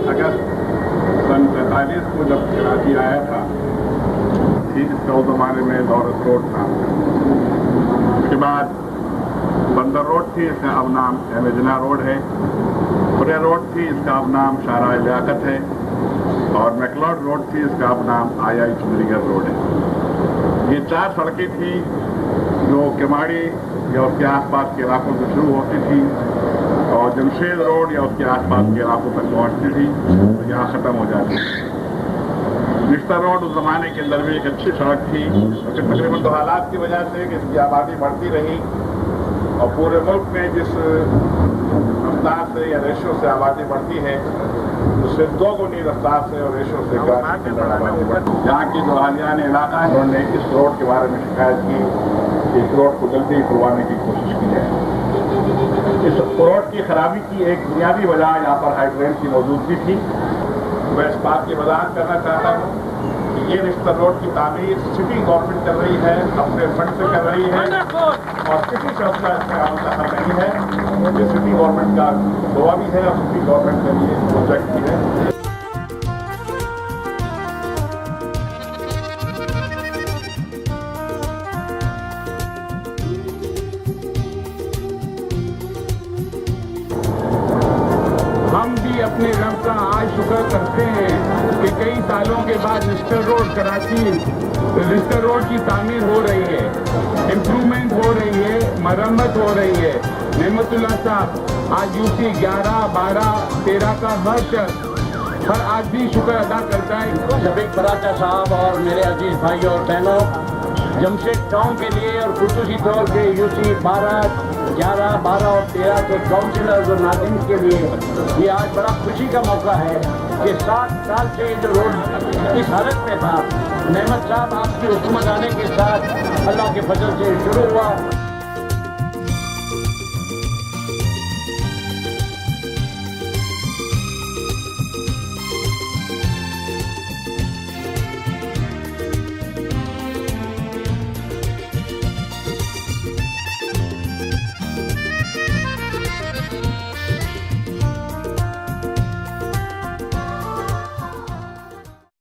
अगस्त सन 45 को जब कराची आया था, ठीक इसका उस जमाने में लॉरेंस रोड था। उसके बाद बंदर रोड थी, इसका अब नाम एमेजना रोड है। पुरे रोड थी, इसका अब नाम शाहराह लियाकत है। और मैकलॉड रोड थी, इसका अब नाम आई चुंदरीगढ़ रोड है। ये 4 सड़कें थी जो किमाड़ी या उसके आसपास के इलाकों से शुरू होती थी और जमशेद रोड या उसके आसपास के इलाकों तक पहुंचती थी, तो यहाँ ख़त्म हो जाती थी। निश्तर रोड उस ज़माने के अंदर भी एक अच्छी सड़क थी, लेकिन तकरीबन तो हालात की वजह से कि इसकी आबादी बढ़ती रही और पूरे मुल्क में जिस रफ्तार से या रेशो से आबादी बढ़ती है, उससे 2 गुनी रफ्तार से और रेशो से यहाँ की जो हालियान इलाका है, उन्होंने इस रोड के बारे में शिकायत की कि इस रोड को जल्दी खुलवाने की कोशिश की जाए। इस रोड की खराबी की एक बुनियादी वजह यहाँ पर हाइड्रेन की मौजूदगी थी। मैं इस बात की वजाहत करना चाहता हूँ कि ये निश्तर रोड की तामीर सिटी गवर्नमेंट कर रही है, अपने फंड से कर रही है और किसी शख्स का इसमें दखल नहीं है। ये सिटी गवर्नमेंट का दुआ भी है और सिटी गवर्नमेंट के लिए प्रोजेक्ट भी है। हम भी अपने रब का आज शुक्र करते हैं कि कई सालों के बाद निश्तर रोड कराची निश्तर रोड की तामीर हो रही है, इम्प्रूवमेंट हो रही है, मरम्मत हो रही है। नेमतुल्लाह साहब आज यूसी 11, 12, 13 का हर आदमी शुक्र अदा करता है। शफीक बराचा साहब और मेरे अजीज भाई और बहनों, जमशेद टाउन के लिए और खुसूसी तौर पे यूसी 12, 11, 12 और 13 के काउंसिलर्स और नाज़रीन के लिए ये आज बड़ा खुशी का मौका है कि 7 साल से जो रोड इस हालत में था, नेमत साहब आपकी हुकूमत आने के साथ अल्लाह के फजल से शुरू हुआ।